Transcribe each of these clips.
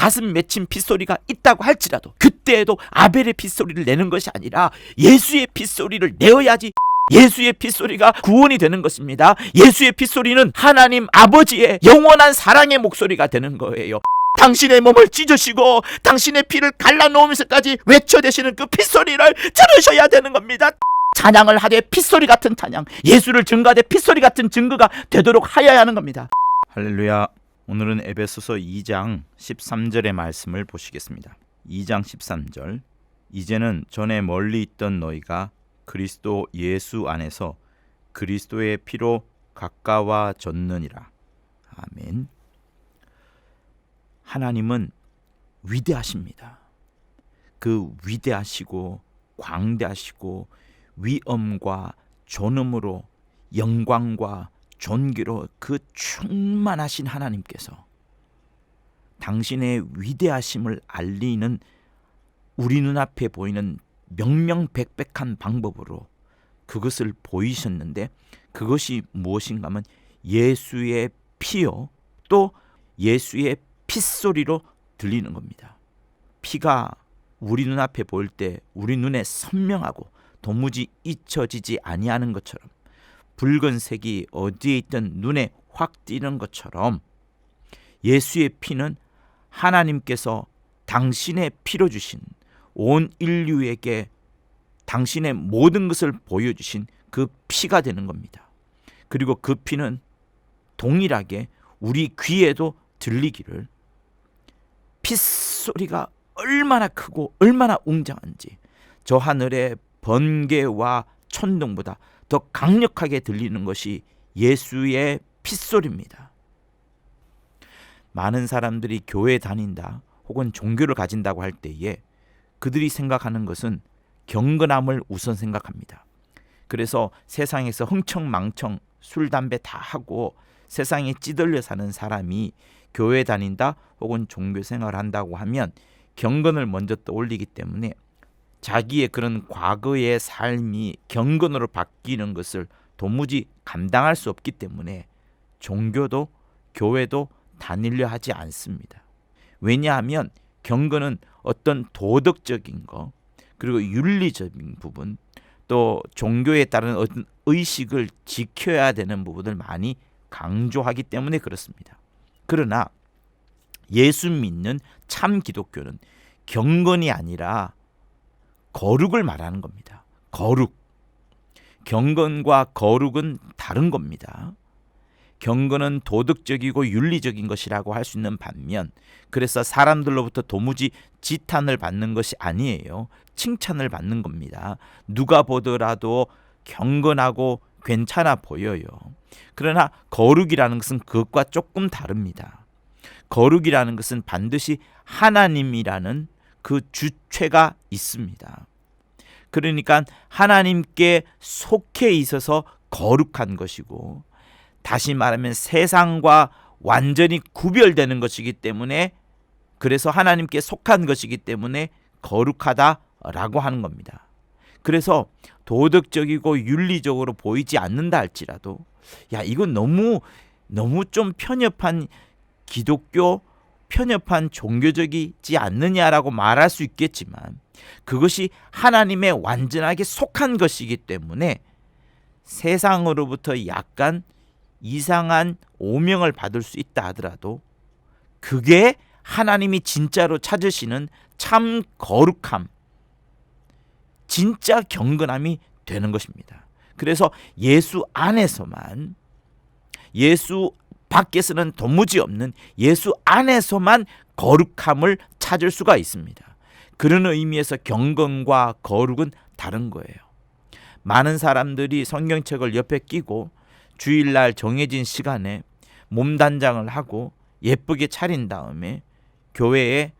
가슴 맺힌 핏소리가 있다고 할지라도 그때에도 아벨의 핏소리를 내는 것이 아니라 예수의 핏소리를 내어야지 예수의 핏소리가 구원이 되는 것입니다. 예수의 핏소리는 하나님 아버지의 영원한 사랑의 목소리가 되는 거예요. 당신의 몸을 찢으시고 당신의 피를 갈라놓으면서까지 외쳐대시는 그 핏소리를 들으셔야 되는 겁니다. 찬양을 하되 핏소리 같은 찬양, 예수를 증거하되 핏소리 같은 증거가 되도록 하여야 하는 겁니다. 할렐루야. 오늘은 에베소서 2장 13절의 말씀을 보시겠습니다. 2장 13절. 이제는 전에 멀리 있던 너희가 그리스도 예수 안에서 그리스도의 피로 가까워졌느니라. 아멘. 하나님은 위대하십니다. 그 위대하시고 광대하시고 위엄과 존엄으로 영광과 존귀로 그 충만하신 하나님께서 당신의 위대하심을 알리는 우리 눈앞에 보이는 명명백백한 방법으로 그것을 보이셨는데, 그것이 무엇인가 하면 예수의 피요, 또 예수의 핏소리로 들리는 겁니다. 피가 우리 눈앞에 보일 때 우리 눈에 선명하고 도무지 잊혀지지 아니하는 것처럼, 붉은색이 어디에 있든 눈에 확 띄는 것처럼 예수의 피는 하나님께서 당신의 피로 주신 온 인류에게 당신의 모든 것을 보여주신 그 피가 되는 겁니다. 그리고 그 피는 동일하게 우리 귀에도 들리기를, 핏소리가 얼마나 크고 얼마나 웅장한지 저 하늘의 번개와 천둥보다 더 강력하게 들리는 것이 예수의 핏소리입니다. 많은 사람들이 교회 다닌다 혹은 종교를 가진다고 할 때에 그들이 생각하는 것은 경건함을 우선 생각합니다. 그래서 세상에서 흥청망청 술 담배 다 하고 세상에 찌들려 사는 사람이 교회 다닌다 혹은 종교 생활을 한다고 하면 경건을 먼저 떠올리기 때문에 자기의 그런 과거의 삶이 경건으로 바뀌는 것을 도무지 감당할 수 없기 때문에 종교도 교회도 다니려 하지 않습니다. 왜냐하면 경건은 어떤 도덕적인 것, 그리고 윤리적인 부분, 또 종교에 따른 어떤 의식을 지켜야 되는 부분을 많이 강조하기 때문에 그렇습니다. 그러나 예수 믿는 참 기독교는 경건이 아니라 거룩을 말하는 겁니다. 거룩. 경건과 거룩은 다른 겁니다. 경건은 도덕적이고 윤리적인 것이라고 할 수 있는 반면, 그래서 사람들로부터 도무지 지탄을 받는 것이 아니에요. 칭찬을 받는 겁니다. 누가 보더라도 경건하고 괜찮아 보여요. 그러나 거룩이라는 것은 그것과 조금 다릅니다. 거룩이라는 것은 반드시 하나님이라는 그 주체가 있습니다. 그러니까 하나님께 속해 있어서 거룩한 것이고, 다시 말하면 세상과 완전히 구별되는 것이기 때문에, 그래서 하나님께 속한 것이기 때문에 거룩하다라고 하는 겁니다. 그래서 도덕적이고 윤리적으로 보이지 않는다 할지라도, 야, 이건 너무 좀 편협한 기독교, 편협한 종교적이지 않느냐라고 말할 수 있겠지만, 그것이 하나님의 완전하게 속한 것이기 때문에 세상으로부터 약간 이상한 오명을 받을 수 있다 하더라도 그게 하나님이 진짜로 찾으시는 참 거룩함, 진짜 경건함이 되는 것입니다. 그래서 예수 안에서만, 예수 밖에서는 도무지 없는 예수 안에서만 거룩함을 찾을 수가 있습니다. 그런 의미에서 경건과 거룩은 다른 거예요. 많은 사람들이 성경책을 옆에 끼고 주일날 정해진 시간에 몸단장을 하고 예쁘게 차린 다음에 교회에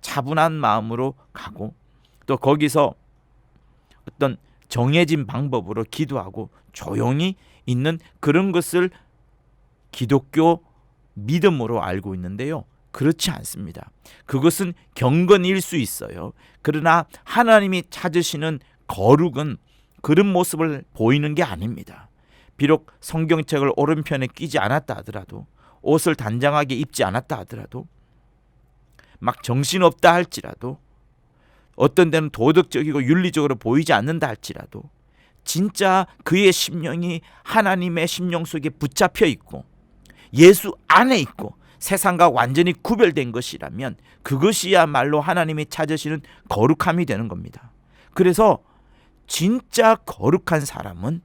차분한 마음으로 가고, 또 거기서 어떤 정해진 방법으로 기도하고 조용히 있는 그런 것을 기독교 믿음으로 알고 있는데요. 그렇지 않습니다. 그것은 경건일 수 있어요. 그러나 하나님이 찾으시는 거룩은 그런 모습을 보이는 게 아닙니다. 비록 성경책을 오른편에 끼지 않았다 하더라도, 옷을 단정하게 입지 않았다 하더라도, 막 정신없다 할지라도, 어떤 데는 도덕적이고 윤리적으로 보이지 않는다 할지라도, 진짜 그의 심령이 하나님의 심령 속에 붙잡혀 있고 예수 안에 있고 세상과 완전히 구별된 것이라면 그것이야말로 하나님이 찾으시는 거룩함이 되는 겁니다. 그래서 진짜 거룩한 사람은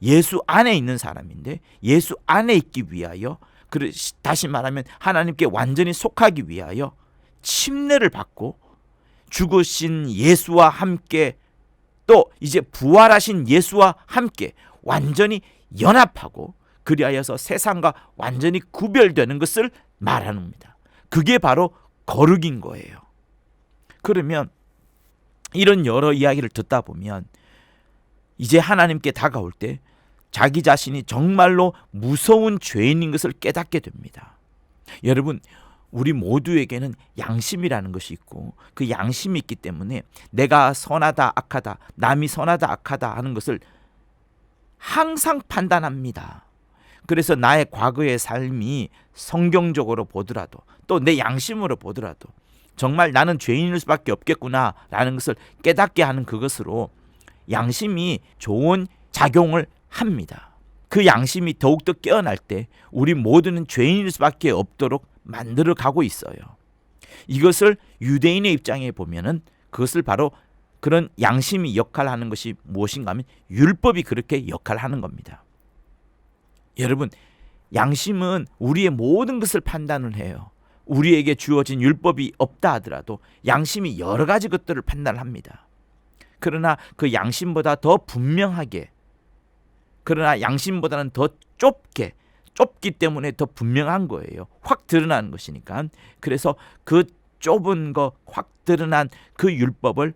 예수 안에 있는 사람인데, 예수 안에 있기 위하여, 다시 말하면 하나님께 완전히 속하기 위하여 침례를 받고 죽으신 예수와 함께, 또 이제 부활하신 예수와 함께 완전히 연합하고 그리하여서 세상과 완전히 구별되는 것을 말하는 겁니다. 그게 바로 거룩인 거예요. 그러면 이런 여러 이야기를 듣다 보면 이제 하나님께 다가올 때 자기 자신이 정말로 무서운 죄인인 것을 깨닫게 됩니다. 여러분, 우리 모두에게는 양심이라는 것이 있고 그 양심이 있기 때문에 내가 선하다 악하다, 남이 선하다 악하다 하는 것을 항상 판단합니다. 그래서 나의 과거의 삶이 성경적으로 보더라도, 또 내 양심으로 보더라도 정말 나는 죄인일 수밖에 없겠구나라는 것을 깨닫게 하는 그것으로 양심이 좋은 작용을 합니다. 그 양심이 더욱더 깨어날 때 우리 모두는 죄인일 수밖에 없도록 만들어 가고 있어요. 이것을 유대인의 입장에 보면은 그것을 바로 그런 양심이 역할하는 것이 무엇인가 하면 율법이 그렇게 역할하는 겁니다. 여러분, 양심은 우리의 모든 것을 판단을 해요. 우리에게 주어진 율법이 없다 하더라도 양심이 여러 가지 것들을 판단합니다. 그러나 그 양심보다 더 분명하게, 그러나 양심보다는 더 좁기 때문에 더 분명한 거예요. 확 드러나는 것이니까. 그래서 그 좁은 거, 확 드러난 그 율법을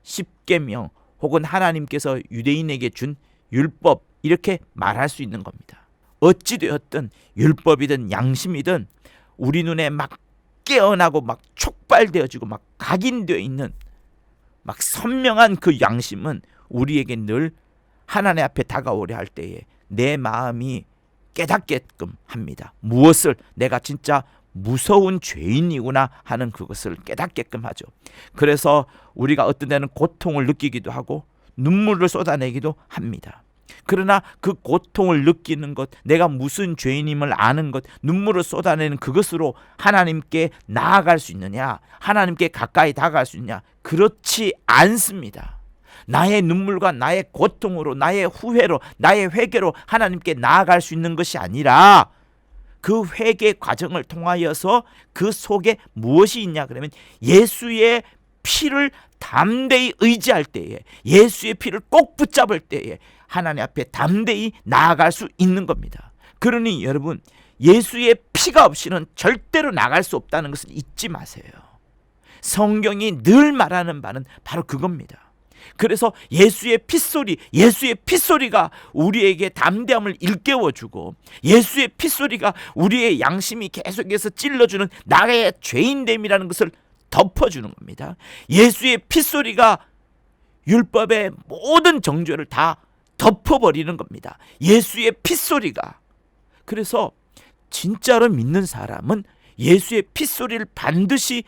십계명 혹은 하나님께서 유대인에게 준 율법, 이렇게 말할 수 있는 겁니다. 어찌되었든 율법이든 양심이든 우리 눈에 막 깨어나고 막 촉발되어지고 막 각인되어 있는 막 선명한 그 양심은 우리에게 늘 하나님 앞에 다가오려 할 때에 내 마음이 깨닫게끔 합니다. 무엇을, 내가 진짜 무서운 죄인이구나 하는 그것을 깨닫게끔 하죠. 그래서 우리가 어떤 데는 고통을 느끼기도 하고 눈물을 쏟아내기도 합니다. 그러나 그 고통을 느끼는 것, 내가 무슨 죄인임을 아는 것, 눈물을 쏟아내는 그것으로 하나님께 나아갈 수 있느냐, 하나님께 가까이 다가갈 수 있느냐? 그렇지 않습니다. 나의 눈물과 나의 고통으로, 나의 후회로, 나의 회개로 하나님께 나아갈 수 있는 것이 아니라 그 회개 과정을 통하여서 그 속에 무엇이 있냐 그러면 예수의 피를 담대히 의지할 때에, 예수의 피를 꼭 붙잡을 때에 하나님 앞에 담대히 나아갈 수 있는 겁니다. 그러니 여러분, 예수의 피가 없이는 절대로 나갈 수 없다는 것을 잊지 마세요. 성경이 늘 말하는 바는 바로 그겁니다. 그래서 예수의 핏소리가 우리에게 담대함을 일깨워주고, 예수의 핏소리가 우리의 양심이 계속해서 찔러주는 나의 죄인됨이라는 것을 덮어주는 겁니다. 예수의 핏소리가 율법의 모든 정죄를 다 덮어버리는 겁니다. 예수의 핏소리가. 그래서 진짜로 믿는 사람은 예수의 핏소리를 반드시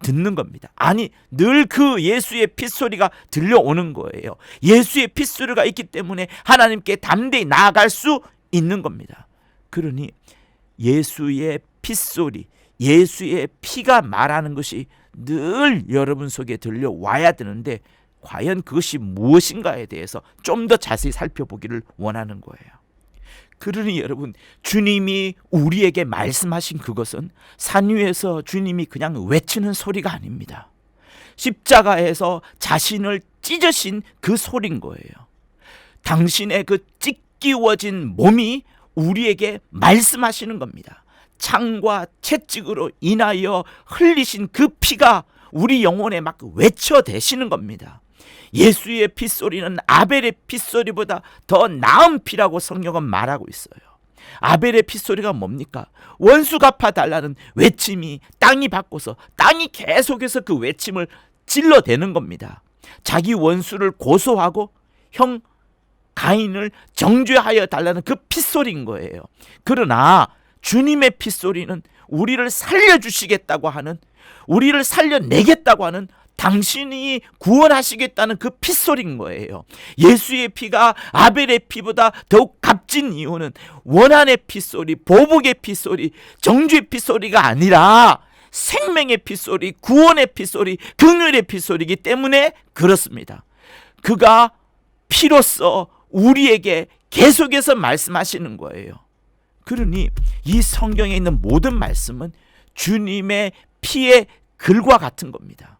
듣는 겁니다. 아니, 늘 그 예수의 핏소리가 들려오는 거예요. 예수의 핏소리가 있기 때문에 하나님께 담대히 나아갈 수 있는 겁니다. 그러니 예수의 핏소리, 예수의 피가 말하는 것이 늘 여러분 속에 들려와야 되는데, 과연 그것이 무엇인가에 대해서 좀 더 자세히 살펴보기를 원하는 거예요. 그러니 여러분, 주님이 우리에게 말씀하신 그것은 산 위에서 주님이 그냥 외치는 소리가 아닙니다. 십자가에서 자신을 찢으신 그 소리인 거예요. 당신의 그 찢기워진 몸이 우리에게 말씀하시는 겁니다. 창과 채찍으로 인하여 흘리신 그 피가 우리 영혼에 막 외쳐대시는 겁니다. 예수의 핏소리는 아벨의 핏소리보다 더 나은 피라고 성경은 말하고 있어요. 아벨의 핏소리가 뭡니까? 원수 갚아달라는 외침이 땅이 바꿔서 땅이 계속해서 그 외침을 찔러대는 겁니다. 자기 원수를 고소하고 형 가인을 정죄하여 달라는 그 핏소리인 거예요. 그러나 주님의 핏소리는 우리를 살려주시겠다고 하는, 우리를 살려내겠다고 하는, 당신이 구원하시겠다는 그 핏소리인 거예요. 예수의 피가 아벨의 피보다 더욱 값진 이유는 원한의 핏소리, 보복의 핏소리, 정죄의 핏소리가 아니라 생명의 핏소리, 구원의 핏소리, 긍휼의 핏소리이기 때문에 그렇습니다. 그가 피로써 우리에게 계속해서 말씀하시는 거예요. 그러니 이 성경에 있는 모든 말씀은 주님의 피의 글과 같은 겁니다.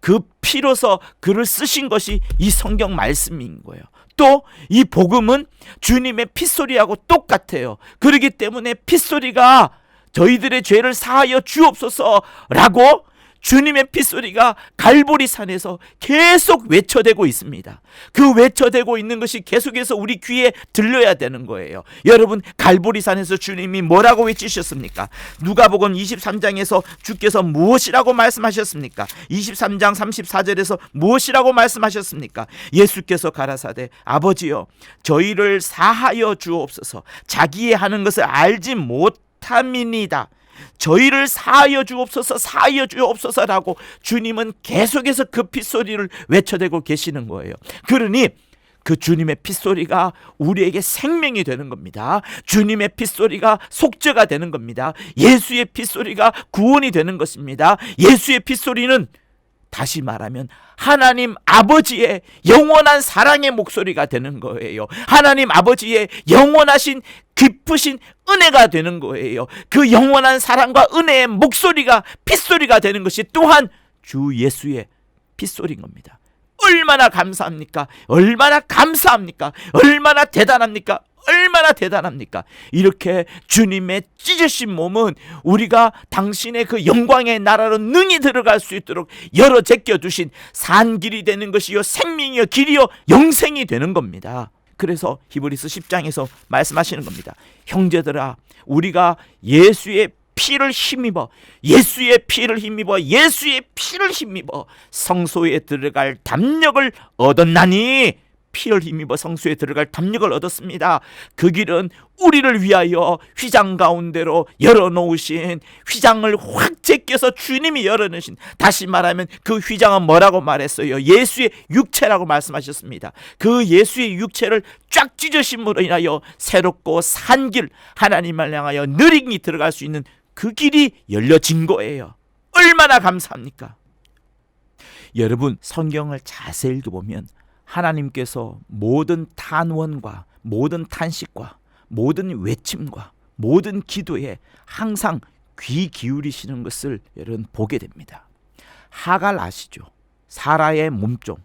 그 피로서 글을 쓰신 것이 이 성경 말씀인 거예요. 또 이 복음은 주님의 핏소리하고 똑같아요. 그렇기 때문에 핏소리가 저희들의 죄를 사하여 주옵소서라고 주님의 핏소리가 갈보리 산에서 계속 외쳐대고 있습니다. 그 외쳐대고 있는 것이 계속해서 우리 귀에 들려야 되는 거예요. 여러분, 갈보리 산에서 주님이 뭐라고 외치셨습니까? 누가복음 23장에서 주께서 무엇이라고 말씀하셨습니까? 23장 34절에서 무엇이라고 말씀하셨습니까? 예수께서 가라사대 아버지여 저희를 사하여 주옵소서. 자기의 하는 것을 알지 못함이니이다. 저희를 사하여 주옵소서, 사하여 주옵소서라고 주님은 계속해서 그 핏소리를 외쳐대고 계시는 거예요. 그러니 그 주님의 핏소리가 우리에게 생명이 되는 겁니다. 주님의 핏소리가 속죄가 되는 겁니다. 예수의 핏소리가 구원이 되는 것입니다. 예수의 핏소리는 다시 말하면 하나님 아버지의 영원한 사랑의 목소리가 되는 거예요. 하나님 아버지의 영원하신 깊으신 은혜가 되는 거예요. 그 영원한 사랑과 은혜의 목소리가 핏소리가 되는 것이 또한 주 예수의 핏소리인 겁니다. 얼마나 감사합니까? 얼마나 감사합니까? 얼마나 대단합니까? 얼마나 대단합니까? 이렇게 주님의 찢으신 몸은 우리가 당신의 그 영광의 나라로 능히 들어갈 수 있도록 열어 제껴두신 산길이 되는 것이요 생명이요 길이요 영생이 되는 겁니다. 그래서 히브리서 10장에서 말씀하시는 겁니다. 형제들아, 우리가 예수의 피를 힘입어, 예수의 피를 힘입어, 예수의 피를 힘입어 성소에 들어갈 담력을 얻었나니, 피를 힘입어 성소에 들어갈 담력을 얻었습니다. 그 길은 우리를 위하여 휘장 가운데로 열어놓으신, 휘장을 확 제껴서 주님이 열어놓으신, 다시 말하면 그 휘장은 뭐라고 말했어요? 예수의 육체라고 말씀하셨습니다. 그 예수의 육체를 쫙 찢으심으로 인하여 새롭고 산 길, 하나님을 향하여 느리게 들어갈 수 있는 그 길이 열려진 거예요. 얼마나 감사합니까? 여러분, 성경을 자세히 읽어보면 하나님께서 모든 탄원과 모든 탄식과 모든 외침과 모든 기도에 항상 귀 기울이시는 것을 여러분 보게 됩니다. 하갈 아시죠? 사라의 몸종.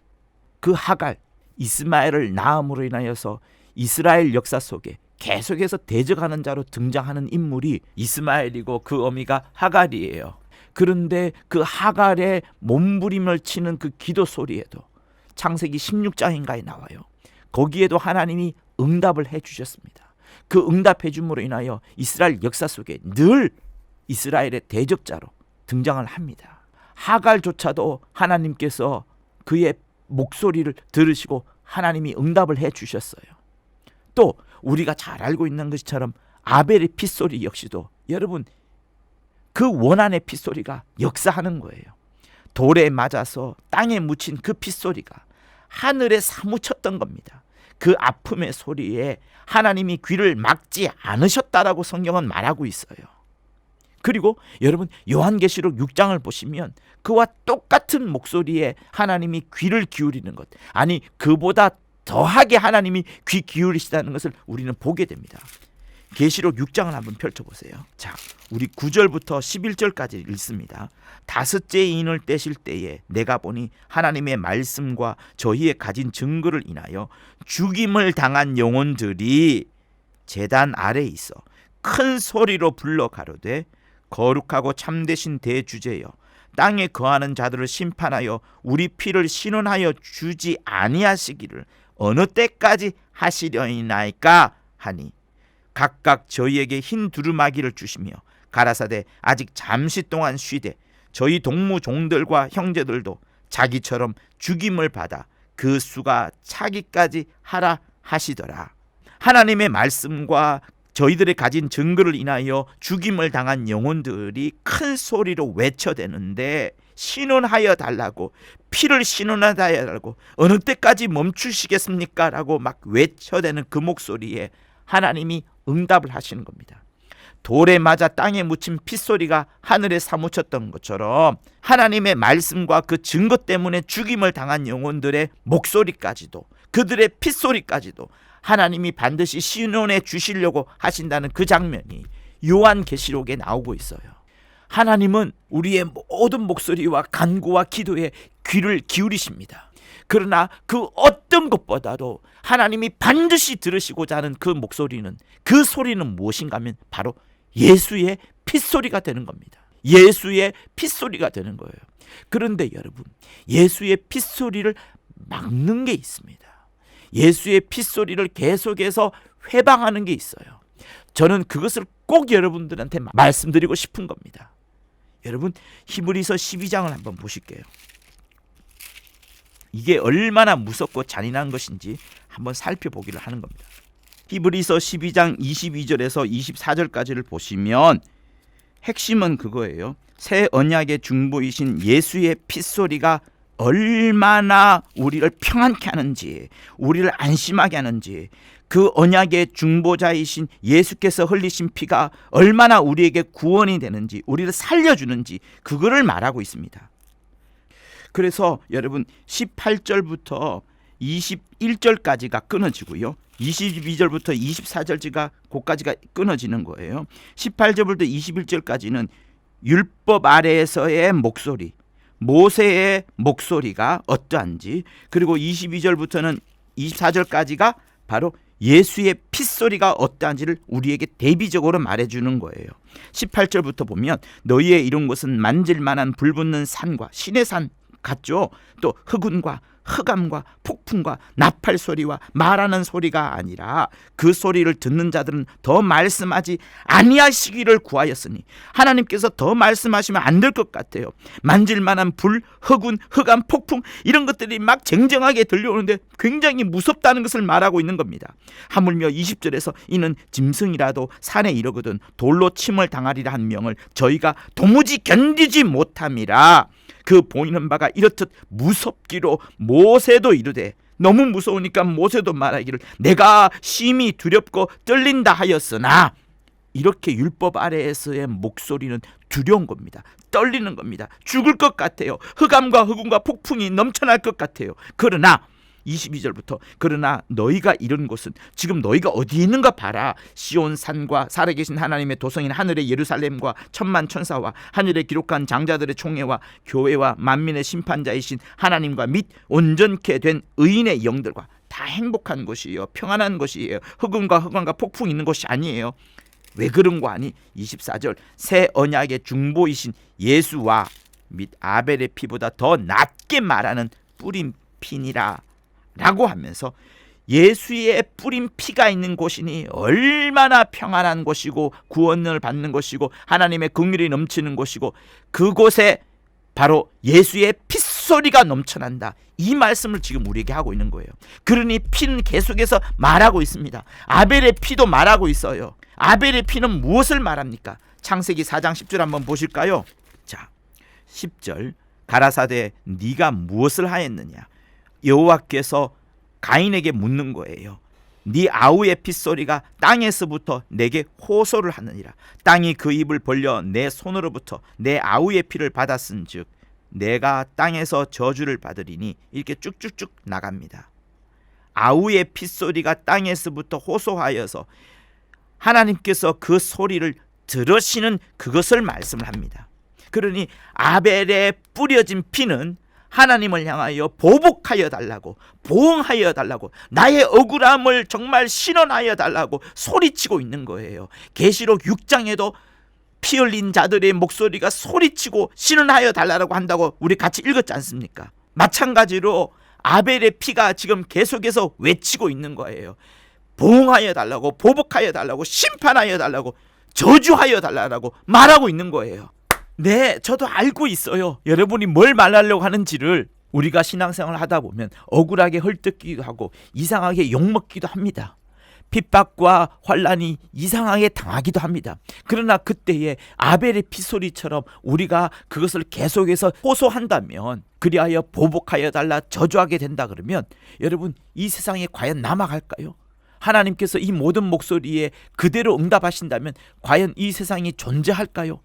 그 하갈, 이스마엘을 낳음으로 인하여서 이스라엘 역사 속에 계속해서 대적하는 자로 등장하는 인물이 이스마엘이고 그 어미가 하갈이에요. 그런데 그 하갈의 몸부림을 치는 그 기도 소리에도 창세기 16장인가에 나와요. 거기에도 하나님이 응답을 해주셨습니다. 그 응답해 줌으로 인하여 이스라엘 역사 속에 늘 이스라엘의 대적자로 등장을 합니다. 하갈조차도 하나님께서 그의 목소리를 들으시고 하나님이 응답을 해주셨어요. 또 우리가 잘 알고 있는 것처럼 아벨의 핏소리 역시도 여러분 그 원한의 핏소리가 역사하는 거예요. 돌에 맞아서 땅에 묻힌 그 핏소리가 하늘에 사무쳤던 겁니다. 그 아픔의 소리에 하나님이 귀를 막지 않으셨다라고 성경은 말하고 있어요. 그리고 여러분 요한계시록 6장을 보시면 그와 똑같은 목소리에 하나님이 귀를 기울이는 것, 아니 그보다 더하게 하나님이 귀 기울이시다는 것을 우리는 보게 됩니다. 계시록 6장을 한번 펼쳐보세요. 자, 우리 9절부터 11절까지 읽습니다. 다섯째 인을 떼실 때에 내가 보니 하나님의 말씀과 저희의 가진 증거를 인하여 죽임을 당한 영혼들이 제단 아래에 있어 큰 소리로 불러 가로되 거룩하고 참되신 대주제여, 땅에 거하는 자들을 심판하여 우리 피를 신원하여 주지 아니하시기를 어느 때까지 하시려니나이까 하니 각각 저희에게 흰 두루마기를 주시며 가라사대 아직 잠시 동안 쉬되 저희 동무 종들과 형제들도 자기처럼 죽임을 받아 그 수가 차기까지 하라 하시더라. 하나님의 말씀과 저희들의 가진 증거를 인하여 죽임을 당한 영혼들이 큰 소리로 외쳐대는데 신원하여 달라고, 피를 신원하여 달라고, 어느 때까지 멈추시겠습니까? 라고 막 외쳐대는 그 목소리에 하나님이 응답을 하시는 겁니다. 돌에 맞아 땅에 묻힌 핏소리가 하늘에 사무쳤던 것처럼 하나님의 말씀과 그 증거 때문에 죽임을 당한 영혼들의 목소리까지도, 그들의 핏소리까지도 하나님이 반드시 신원해 주시려고 하신다는 그 장면이 요한계시록에 나오고 있어요. 하나님은 우리의 모든 목소리와 간구와 기도에 귀를 기울이십니다. 그러나 그 어떤 것보다도 하나님이 반드시 들으시고자 하는 그 목소리는, 그 소리는 무엇인가 하면 바로 예수의 핏소리가 되는 겁니다. 예수의 핏소리가 되는 거예요. 그런데 여러분, 예수의 핏소리를 막는 게 있습니다. 예수의 핏소리를 계속해서 회방하는 게 있어요. 저는 그것을 꼭 여러분들한테 말씀드리고 싶은 겁니다. 여러분, 히브리서 12장을 한번 보실게요. 이게 얼마나 무섭고 잔인한 것인지 한번 살펴보기를 하는 겁니다. 히브리서 12장 22절에서 24절까지를 보시면 핵심은 그거예요. 새 언약의 중보이신 예수의 핏소리가 얼마나 우리를 평안케 하는지, 우리를 안심하게 하는지, 그 언약의 중보자이신 예수께서 흘리신 피가 얼마나 우리에게 구원이 되는지, 우리를 살려주는지, 그거를 말하고 있습니다. 그래서 여러분 18절부터 21절까지가 끊어지고요, 22절부터 24절까지가 그까지가 끊어지는 거예요. 18절부터 21절까지는 율법 아래에서의 목소리, 모세의 목소리가 어떠한지, 그리고 22절부터는 24절까지가 바로 예수의 핏소리가 어떠한지를 우리에게 대비적으로 말해주는 거예요. 18절부터 보면 너희의 이룬 것은 만질만한 불붙는 산과 신의 산 같죠. 또 흑운과 흑암과 폭풍과 나팔 소리와 말하는 소리가 아니라 그 소리를 듣는 자들은 더 말씀하지 아니하시기를 구하였으니, 하나님께서 더 말씀하시면 안 될 것 같아요. 만질만한 불, 흑운, 흑암, 폭풍 이런 것들이 막 쟁쟁하게 들려오는데 굉장히 무섭다는 것을 말하고 있는 겁니다. 하물며 20절에서 이는 짐승이라도 산에 이르거든 돌로 침을 당하리라 한 명을 저희가 도무지 견디지 못함이라. 그 보이는 바가 이렇듯 무섭기로 모세도 이르되, 너무 무서우니까 모세도 말하기를 내가 심히 두렵고 떨린다 하였으나, 이렇게 율법 아래에서의 목소리는 두려운 겁니다. 떨리는 겁니다. 죽을 것 같아요. 흑암과 흑운과 폭풍이 넘쳐날 것 같아요. 그러나 22절부터 그러나 너희가 이른 곳은, 지금 너희가 어디 있는가 봐라. 시온 산과 살아계신 하나님의 도성인 하늘의 예루살렘과 천만 천사와 하늘에 기록한 장자들의 총회와 교회와 만민의 심판자이신 하나님과 및 온전케 된 의인의 영들과, 다 행복한 곳이에요. 평안한 곳이에요. 흑음과 흑암과 폭풍이 있는 곳이 아니에요. 왜 그런 거 아니? 24절 새 언약의 중보이신 예수와 및 아벨의 피보다 더 낫게 말하는 뿌린 피니라 라고 하면서 예수의 뿌린 피가 있는 곳이니 얼마나 평안한 곳이고 구원을 받는 곳이고 하나님의 긍휼이 넘치는 곳이고, 그곳에 바로 예수의 핏소리가 넘쳐난다, 이 말씀을 지금 우리에게 하고 있는 거예요. 그러니 피는 계속해서 말하고 있습니다. 아벨의 피도 말하고 있어요. 아벨의 피는 무엇을 말합니까? 창세기 4장 10절 한번 보실까요? 자, 10절 가라사대 네가 무엇을 하였느냐. 여호와께서 가인에게 묻는 거예요. 네 아우의 핏소리가 땅에서부터 내게 호소를 하느니라. 땅이 그 입을 벌려 내 손으로부터 내 아우의 피를 받았은즉 내가 땅에서 저주를 받으리니, 이렇게 쭉쭉쭉 나갑니다. 아우의 핏소리가 땅에서부터 호소하여서 하나님께서 그 소리를 들으시는 그것을 말씀을 합니다. 그러니 아벨의 뿌려진 피는 하나님을 향하여 보복하여 달라고, 보응하여 달라고, 나의 억울함을 정말 신원하여 달라고 소리치고 있는 거예요. 계시록 6장에도 피 흘린 자들의 목소리가 소리치고 신원하여 달라고 한다고 우리 같이 읽었지 않습니까? 마찬가지로 아벨의 피가 지금 계속해서 외치고 있는 거예요. 보응하여 달라고, 보복하여 달라고, 심판하여 달라고, 저주하여 달라고 말하고 있는 거예요. 네, 저도 알고 있어요. 여러분이 뭘 말하려고 하는지를. 우리가 신앙생활을 하다 보면 억울하게 헐뜯기도 하고 이상하게 욕먹기도 합니다. 핍박과 환난이 이상하게 당하기도 합니다. 그러나 그때에 아벨의 핏소리처럼 우리가 그것을 계속해서 호소한다면, 그리하여 보복하여 달라 저주하게 된다 그러면 여러분, 이 세상에 과연 남아갈까요? 하나님께서 이 모든 목소리에 그대로 응답하신다면 과연 이 세상이 존재할까요?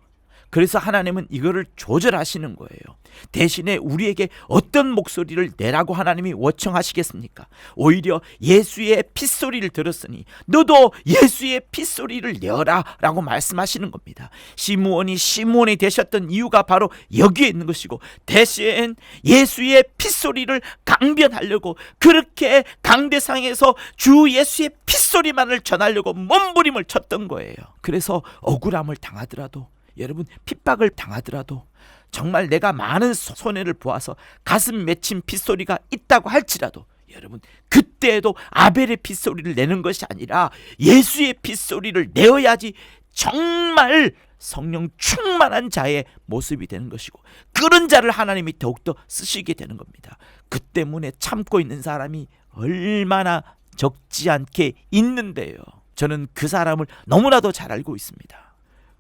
그래서 하나님은 이거를 조절하시는 거예요. 대신에 우리에게 어떤 목소리를 내라고 하나님이 요청하시겠습니까? 오히려 예수의 핏소리를 들었으니 너도 예수의 핏소리를 내어라 라고 말씀하시는 겁니다. 시므온이 시므온이 되셨던 이유가 바로 여기에 있는 것이고, 대신 예수의 핏소리를 강변하려고 그렇게 강대상에서 주 예수의 핏소리만을 전하려고 몸부림을 쳤던 거예요. 그래서 억울함을 당하더라도, 여러분, 핍박을 당하더라도, 정말 내가 많은 손해를 보아서 가슴 맺힌 핏소리가 있다고 할지라도, 여러분, 그때에도 아벨의 핏소리를 내는 것이 아니라 예수의 핏소리를 내어야지 정말 성령 충만한 자의 모습이 되는 것이고, 그런 자를 하나님이 더욱더 쓰시게 되는 겁니다. 그 때문에 참고 있는 사람이 얼마나 적지 않게 있는데요. 저는 그 사람을 너무나도 잘 알고 있습니다.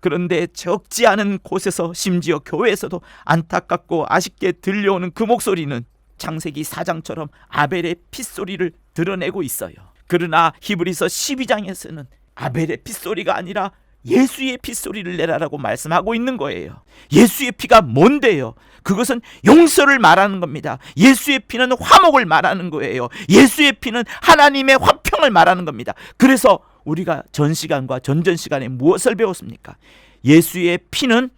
그런데 적지 않은 곳에서, 심지어 교회에서도 안타깝고 아쉽게 들려오는 그 목소리는 창세기 4장처럼 아벨의 핏소리를 드러내고 있어요. 그러나 히브리서 12장에서는 아벨의 핏소리가 아니라 예수의 핏소리를 내라라고 말씀하고 있는 거예요. 예수의 피가 뭔데요? 그것은 용서를 말하는 겁니다. 예수의 피는 화목을 말하는 거예요. 예수의 피는 하나님의 화평을 말하는 겁니다. 그래서 우리가 전 시간과 전전 시간에 무엇을 배웠습니까? 예수의 피는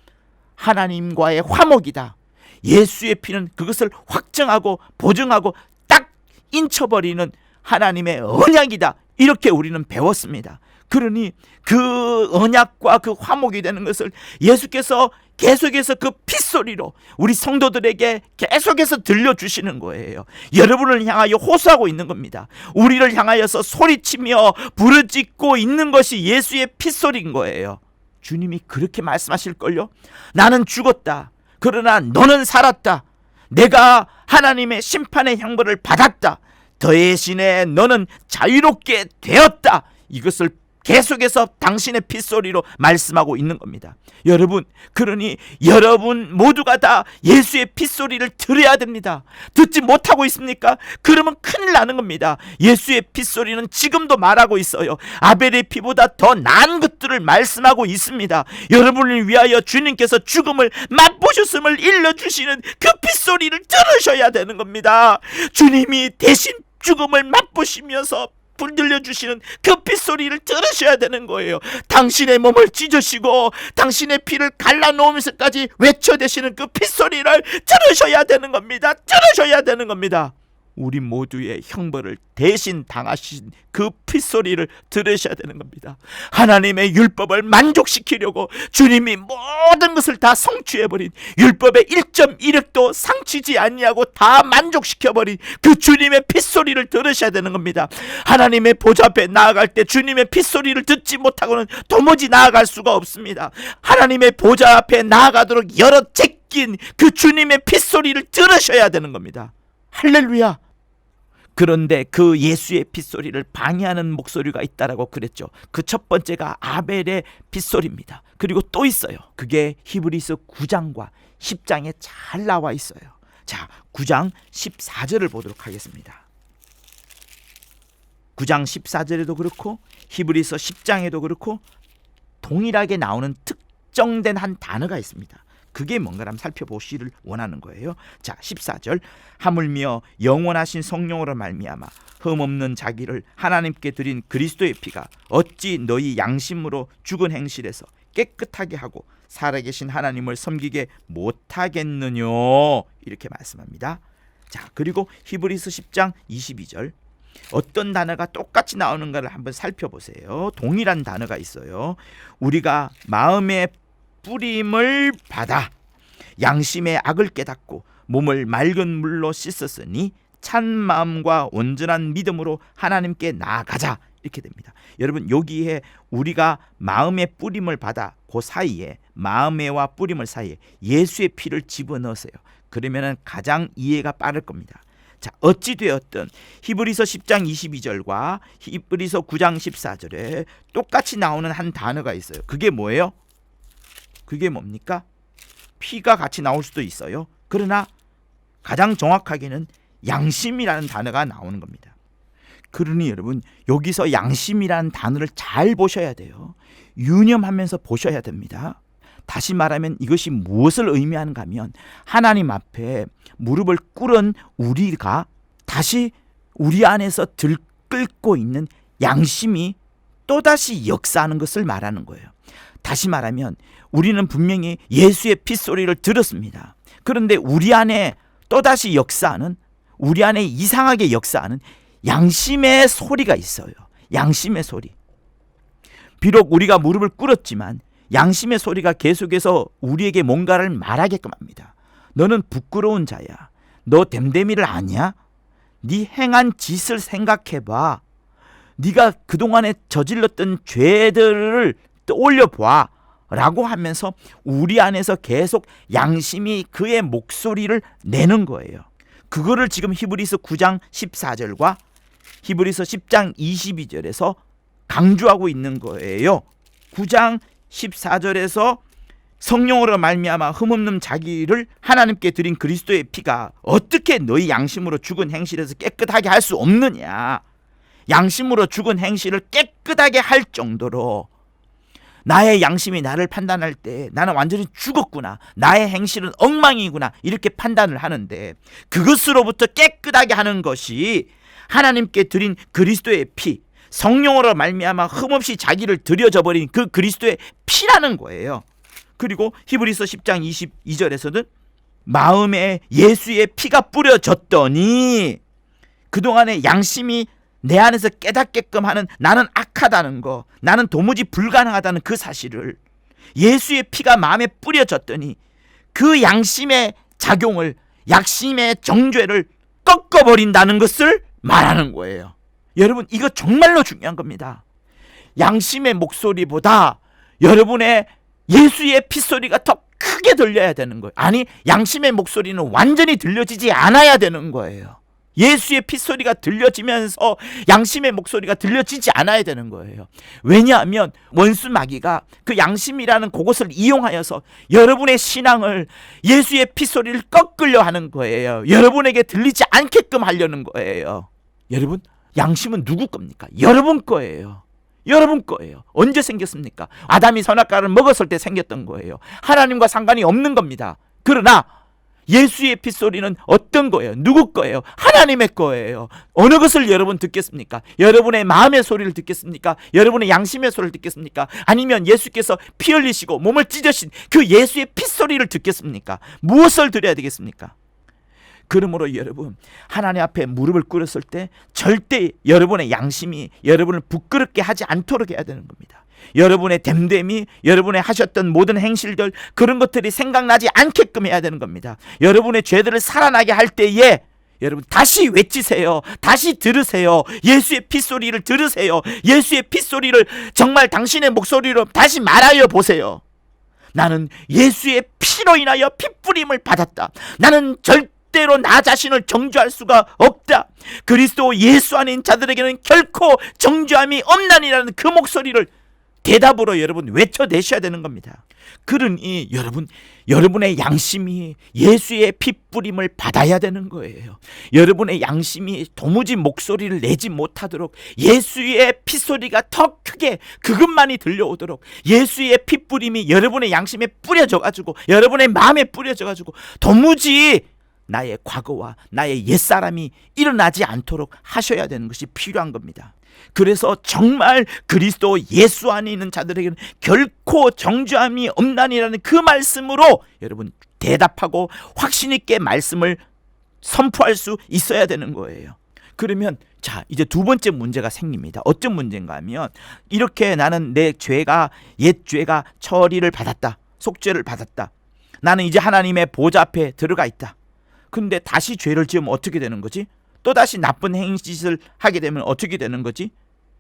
하나님과의 화목이다. 예수의 피는 그것을 확정하고 보증하고 딱 인쳐버리는 하나님의 언약이다. 이렇게 우리는 배웠습니다. 그러니 그 언약과 그 화목이 되는 것을 예수께서 계속해서 그 핏소리로 우리 성도들에게 계속해서 들려주시는 거예요. 여러분을 향하여 호소하고 있는 겁니다. 우리를 향하여서 소리치며 부르짖고 있는 것이 예수의 핏소리인 거예요. 주님이 그렇게 말씀하실걸요? 나는 죽었다. 그러나 너는 살았다. 내가 하나님의 심판의 형벌을 받았다. 대신에 너는 자유롭게 되었다. 이것을 계속해서 당신의 핏소리로 말씀하고 있는 겁니다. 여러분, 그러니 여러분 모두가 다 예수의 핏소리를 들어야 됩니다. 듣지 못하고 있습니까? 그러면 큰일 나는 겁니다. 예수의 핏소리는 지금도 말하고 있어요. 아벨의 피보다 더 나은 것들을 말씀하고 있습니다. 여러분을 위하여 주님께서 죽음을 맛보셨음을 일러주시는 그 핏소리를 들으셔야 되는 겁니다. 주님이 대신 죽음을 맛보시면서 불들려주시는 그 핏소리를 들으셔야 되는 거예요. 당신의 몸을 찢으시고 당신의 피를 갈라놓으면서까지 외쳐대시는 그 핏소리를 들으셔야 되는 겁니다. 들으셔야 되는 겁니다. 우리 모두의 형벌을 대신 당하신 그 핏소리를 들으셔야 되는 겁니다. 하나님의 율법을 만족시키려고 주님이 모든 것을 다 성취해버린, 율법의 1.1획도 상치지 아니하고 다 만족시켜버린 그 주님의 핏소리를 들으셔야 되는 겁니다. 하나님의 보좌 앞에 나아갈 때 주님의 핏소리를 듣지 못하고는 도무지 나아갈 수가 없습니다. 하나님의 보좌 앞에 나아가도록 열어 제낀 그 주님의 핏소리를 들으셔야 되는 겁니다. 할렐루야. 그런데 그 예수의 핏소리를 방해하는 목소리가 있다라고 그랬죠. 그 첫 번째가 아벨의 핏소리입니다. 그리고 또 있어요. 그게 히브리서 9장과 10장에 잘 나와 있어요. 자, 9장 14절을 보도록 하겠습니다. 9장 14절에도 그렇고 히브리서 10장에도 그렇고 동일하게 나오는 특정된 한 단어가 있습니다. 그게 뭔가를 살펴보시를 원하는 거예요. 자, 14절. 하물며 영원하신 성령으로 말미암아 흠없는 자기를 하나님께 드린 그리스도의 피가 어찌 너희 양심으로 죽은 행실에서 깨끗하게 하고 살아계신 하나님을 섬기게 못하겠느냐, 이렇게 말씀합니다. 자, 그리고 히브리서 10장 22절. 어떤 단어가 똑같이 나오는가를 한번 살펴보세요. 동일한 단어가 있어요. 우리가 마음의 뿌림을 받아 양심의 악을 깨닫고 몸을 맑은 물로 씻었으니 찬 마음과 온전한 믿음으로 하나님께 나아가자, 이렇게 됩니다. 여러분, 여기에 우리가 마음의 뿌림을 받아 그 사이에, 마음의와 뿌림을 사이에 예수의 피를 집어넣으세요. 그러면 가장 이해가 빠를 겁니다. 자, 어찌 되었든 히브리서 10장 22절과 히브리서 9장 14절에 똑같이 나오는 한 단어가 있어요. 그게 뭐예요? 그게 뭡니까? 피가 같이 나올 수도 있어요. 그러나 가장 정확하게는 양심이라는 단어가 나오는 겁니다. 그러니 여러분, 여기서 양심이라는 단어를 잘 보셔야 돼요. 유념하면서 보셔야 됩니다. 다시 말하면 이것이 무엇을 의미하는가 하면 하나님 앞에 무릎을 꿇은 우리가 다시 우리 안에서 들끓고 있는 양심이 또다시 역사하는 것을 말하는 거예요. 다시 말하면 우리는 분명히 예수의 핏소리를 들었습니다. 그런데 우리 안에 또다시 역사하는, 우리 안에 이상하게 역사하는 양심의 소리가 있어요. 양심의 소리. 비록 우리가 무릎을 꿇었지만 양심의 소리가 계속해서 우리에게 뭔가를 말하게끔 합니다. 너는 부끄러운 자야. 너 됨됨이를 아냐? 네 행한 짓을 생각해봐. 네가 그동안에 저질렀던 죄들을 떠올려봐 라고 하면서 우리 안에서 계속 양심이 그의 목소리를 내는 거예요. 그거를 지금 히브리서 9장 14절과 히브리서 10장 22절에서 강조하고 있는 거예요. 9장 14절에서 성령으로 말미암아 흠없는 자기를 하나님께 드린 그리스도의 피가 어떻게 너희 양심으로 죽은 행실에서 깨끗하게 할 수 없느냐. 양심으로 죽은 행실을 깨끗하게 할 정도로 나의 양심이 나를 판단할 때 나는 완전히 죽었구나, 나의 행실은 엉망이구나, 이렇게 판단을 하는데 그것으로부터 깨끗하게 하는 것이 하나님께 드린 그리스도의 피, 성령으로 말미암아 흠없이 자기를 들여져 버린 그 그리스도의 피라는 거예요. 그리고 히브리서 10장 22절에서는 마음에 예수의 피가 뿌려졌더니 그동안의 양심이 내 안에서 깨닫게끔 하는 나는 악하다는 거, 나는 도무지 불가능하다는 그 사실을 예수의 피가 마음에 뿌려졌더니 그 양심의 작용을, 양심의 정죄를 꺾어버린다는 것을 말하는 거예요. 여러분, 이거 정말로 중요한 겁니다. 양심의 목소리보다 여러분의 예수의 핏소리가 더 크게 들려야 되는 거예요. 아니, 양심의 목소리는 완전히 들려지지 않아야 되는 거예요. 예수의 핏소리가 들려지면서 양심의 목소리가 들려지지 않아야 되는 거예요. 왜냐하면 원수 마귀가 그 양심이라는 그것을 이용하여서 여러분의 신앙을, 예수의 핏소리를 꺾으려 하는 거예요. 여러분에게 들리지 않게끔 하려는 거예요. 여러분, 양심은 누구 겁니까? 여러분 거예요. 여러분 거예요. 언제 생겼습니까? 아담이 선악과를 먹었을 때 생겼던 거예요. 하나님과 상관이 없는 겁니다. 그러나 예수의 핏소리는 어떤 거예요? 누구 거예요? 하나님의 거예요. 어느 것을 여러분 듣겠습니까? 여러분의 마음의 소리를 듣겠습니까? 여러분의 양심의 소리를 듣겠습니까? 아니면 예수께서 피 흘리시고 몸을 찢으신 그 예수의 핏소리를 듣겠습니까? 무엇을 들어야 되겠습니까? 그러므로 여러분, 하나님 앞에 무릎을 꿇었을 때 절대 여러분의 양심이 여러분을 부끄럽게 하지 않도록 해야 되는 겁니다. 여러분의 됨됨이, 여러분의 하셨던 모든 행실들, 그런 것들이 생각나지 않게끔 해야 되는 겁니다. 여러분의 죄들을 살아나게 할 때에 여러분 다시 외치세요. 다시 들으세요. 예수의 핏소리를 들으세요. 예수의 핏소리를 정말 당신의 목소리로 다시 말하여 보세요. 나는 예수의 피로 인하여 핏부림을 받았다. 나는 절대로 나 자신을 정죄할 수가 없다. 그리스도 예수 안인 자들에게는 결코 정죄함이 없나니라는 그 목소리를 대답으로 여러분 외쳐내셔야 되는 겁니다. 그러니 여러분, 여러분의 양심이 예수의 핏부림을 받아야 되는 거예요. 여러분의 양심이 도무지 목소리를 내지 못하도록 예수의 핏소리가 더 크게 그것만이 들려오도록 예수의 핏부림이 여러분의 양심에 뿌려져가지고 여러분의 마음에 뿌려져가지고 도무지 나의 과거와 나의 옛사람이 일어나지 않도록 하셔야 되는 것이 필요한 겁니다. 그래서 정말 그리스도 예수 안에 있는 자들에게는 결코 정죄함이 없나니라는 그 말씀으로 여러분 대답하고 확신 있게 말씀을 선포할 수 있어야 되는 거예요. 그러면 자, 이제 두 번째 문제가 생깁니다. 어떤 문제인가 하면 이렇게 나는 내 죄가, 옛 죄가 처리를 받았다. 속죄를 받았다. 나는 이제 하나님의 보좌 앞에 들어가 있다. 근데 다시 죄를 지으면 어떻게 되는 거지? 또다시 나쁜 행짓을 하게 되면 어떻게 되는 거지?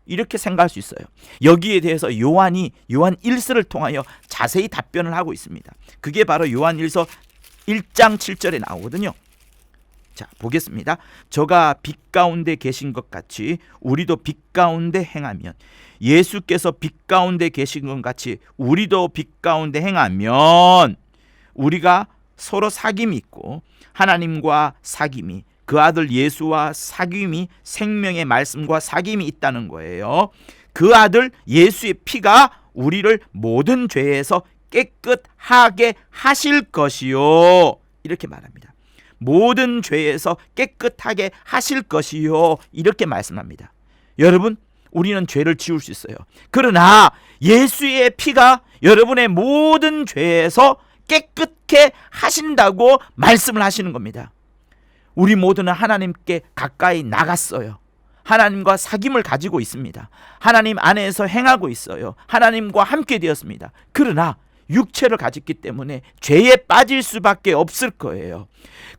이렇게 생각할 수 있어요. 여기에 대해서 요한이 요한 1서를 통하여 자세히 답변을 하고 있습니다. 그게 바로 요한 1서 1장 7절에 나오거든요. 자, 보겠습니다. 저가 빛 가운데 계신 것 같이 우리도 빛 가운데 행하면, 예수께서 빛 가운데 계신 것 같이 우리도 빛 가운데 행하면 우리가 서로 사귐이 있고 하나님과 사귐이, 그 아들 예수와 사귐이, 생명의 말씀과 사귐이 있다는 거예요. 그 아들 예수의 피가 우리를 모든 죄에서 깨끗하게 하실 것이요, 이렇게 말합니다. 모든 죄에서 깨끗하게 하실 것이요, 이렇게 말씀합니다. 여러분, 우리는 죄를 지울 수 있어요. 그러나 예수의 피가 여러분의 모든 죄에서 깨끗게 하신다고 말씀을 하시는 겁니다. 우리 모두는 하나님께 가까이 나갔어요. 하나님과 사귐을 가지고 있습니다. 하나님 안에서 행하고 있어요. 하나님과 함께 되었습니다. 그러나 육체를 가졌기 때문에 죄에 빠질 수밖에 없을 거예요.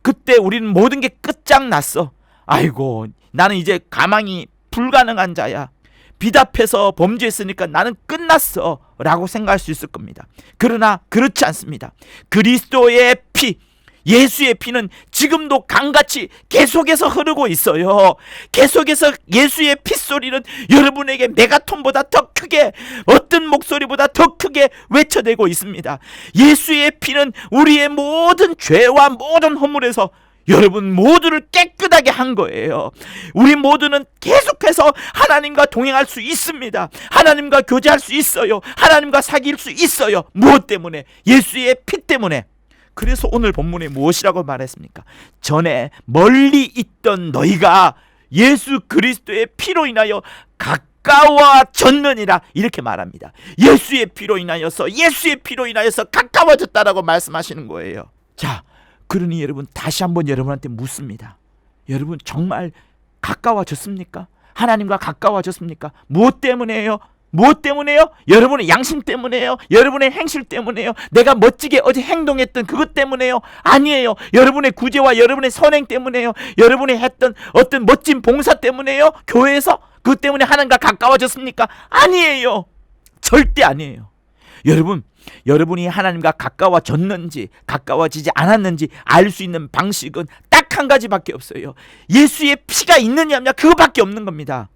그때 우리는 모든 게 끝장났어. 아이고, 나는 이제 가망이 불가능한 자야. 비답해서 범죄했으니까 나는 끝났어 라고 생각할 수 있을 겁니다. 그러나 그렇지 않습니다. 그리스도의 피, 예수의 피는 지금도 강같이 계속해서 흐르고 있어요. 계속해서 예수의 핏소리는 여러분에게 메가톤보다 더 크게, 어떤 목소리보다 더 크게 외쳐대고 있습니다. 예수의 피는 우리의 모든 죄와 모든 허물에서 여러분 모두를 깨끗하게 한 거예요. 우리 모두는 계속해서 하나님과 동행할 수 있습니다. 하나님과 교제할 수 있어요. 하나님과 사귈 수 있어요. 무엇 때문에? 예수의 피 때문에. 그래서 오늘 본문에 무엇이라고 말했습니까? 전에 멀리 있던 너희가 예수 그리스도의 피로 인하여 가까워졌느니라, 이렇게 말합니다. 예수의 피로 인하여서, 예수의 피로 인하여서 가까워졌다라고 말씀하시는 거예요. 자, 그러니 여러분, 다시 한번 여러분한테 묻습니다. 여러분 정말 가까워졌습니까? 하나님과 가까워졌습니까? 무엇 때문에요? 무엇 때문에요? 여러분의 양심 때문에요? 여러분의 행실 때문에요? 내가 멋지게 어제 행동했던 그것 때문에요? 아니에요. 여러분의 구제와 여러분의 선행 때문에요? 여러분이 했던 어떤 멋진 봉사 때문에요? 교회에서? 그것 때문에 하나님과 가까워졌습니까? 아니에요. 절대 아니에요. 여러분, 여러분이 하나님과 가까워졌는지 가까워지지 않았는지 알 수 있는 방식은 딱 한 가지밖에 없어요. 예수의 피가 있느냐 없느냐, 그거밖에 없는 겁니다.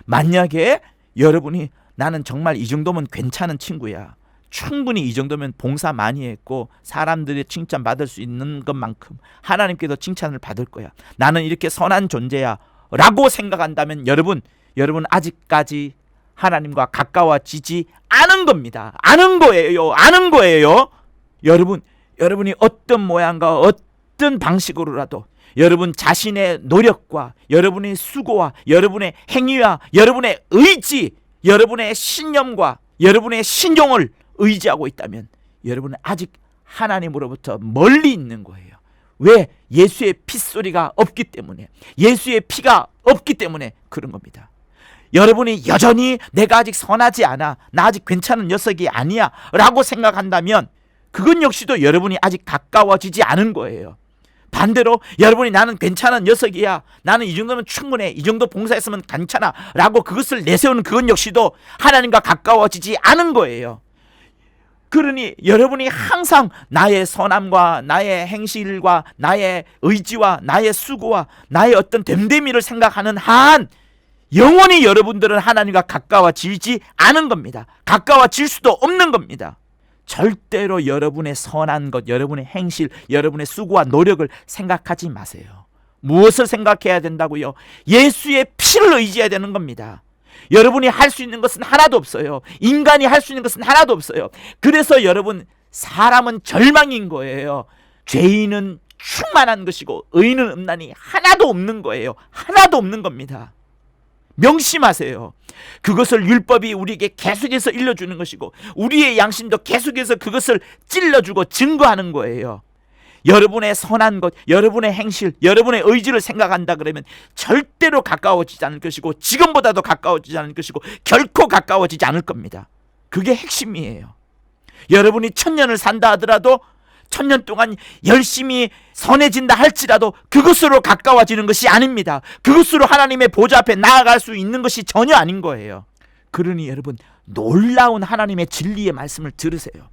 만약에 여러분이 나는 정말 이 정도면 괜찮은 친구야, 충분히 이 정도면 봉사 많이 했고 사람들의 칭찬 받을 수 있는 것만큼 하나님께도 칭찬을 받을 거야, 나는 이렇게 선한 존재야 라고 생각한다면 여러분 아직까지 하나님과 가까워지지 않은 겁니다. 아는 거예요. 여러분이 어떤 모양과 어떤 방식으로라도 여러분 자신의 노력과 여러분의 수고와 여러분의 행위와 여러분의 의지, 여러분의 신념과 여러분의 신용을 의지하고 있다면 여러분은 아직 하나님으로부터 멀리 있는 거예요. 왜? 예수의 핏소리가 없기 때문에, 예수의 피가 없기 때문에 그런 겁니다. 여러분이 여전히 내가 아직 선하지 않아, 나 아직 괜찮은 녀석이 아니야 라고 생각한다면 그건 역시도 여러분이 아직 가까워지지 않은 거예요. 반대로 여러분이 나는 괜찮은 녀석이야, 나는 이 정도면 충분해, 이 정도 봉사했으면 괜찮아 라고 그것을 내세우는 그건 역시도 하나님과 가까워지지 않은 거예요. 그러니 여러분이 항상 나의 선함과 나의 행실과 나의 의지와 나의 수고와 나의 어떤 됨됨이를 생각하는 한 영원히 여러분들은 하나님과 가까워지지 않은 겁니다. 가까워질 수도 없는 겁니다. 절대로 여러분의 선한 것, 여러분의 행실, 여러분의 수고와 노력을 생각하지 마세요. 무엇을 생각해야 된다고요? 예수의 피를 의지해야 되는 겁니다. 여러분이 할 수 있는 것은 하나도 없어요. 인간이 할 수 있는 것은 하나도 없어요. 그래서 여러분, 사람은 절망인 거예요. 죄인은 충만한 것이고 의인은 없나니 하나도 없는 거예요. 하나도 없는 겁니다. 명심하세요. 그것을 율법이 우리에게 계속해서 일러주는 것이고 우리의 양심도 계속해서 그것을 찔러주고 증거하는 거예요. 여러분의 선한 것, 여러분의 행실, 여러분의 의지를 생각한다 그러면 절대로 가까워지지 않을 것이고 지금보다도 가까워지지 않을 것이고 결코 가까워지지 않을 겁니다. 그게 핵심이에요. 여러분이 1000년을 산다 하더라도 1000년 동안 열심히 선해진다 할지라도 그것으로 가까워지는 것이 아닙니다. 그것으로 하나님의 보좌 앞에 나아갈 수 있는 것이 전혀 아닌 거예요. 그러니 여러분, 놀라운 하나님의 진리의 말씀을 들으세요.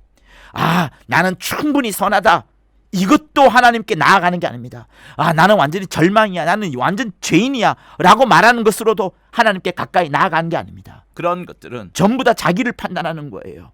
아, 나는 충분히 선하다, 이것도 하나님께 나아가는 게 아닙니다. 나는 완전히 절망이야, 나는 완전 죄인이야 라고 말하는 것으로도 하나님께 가까이 나아가는 게 아닙니다. 그런 것들은 전부 다 자기를 판단하는 거예요.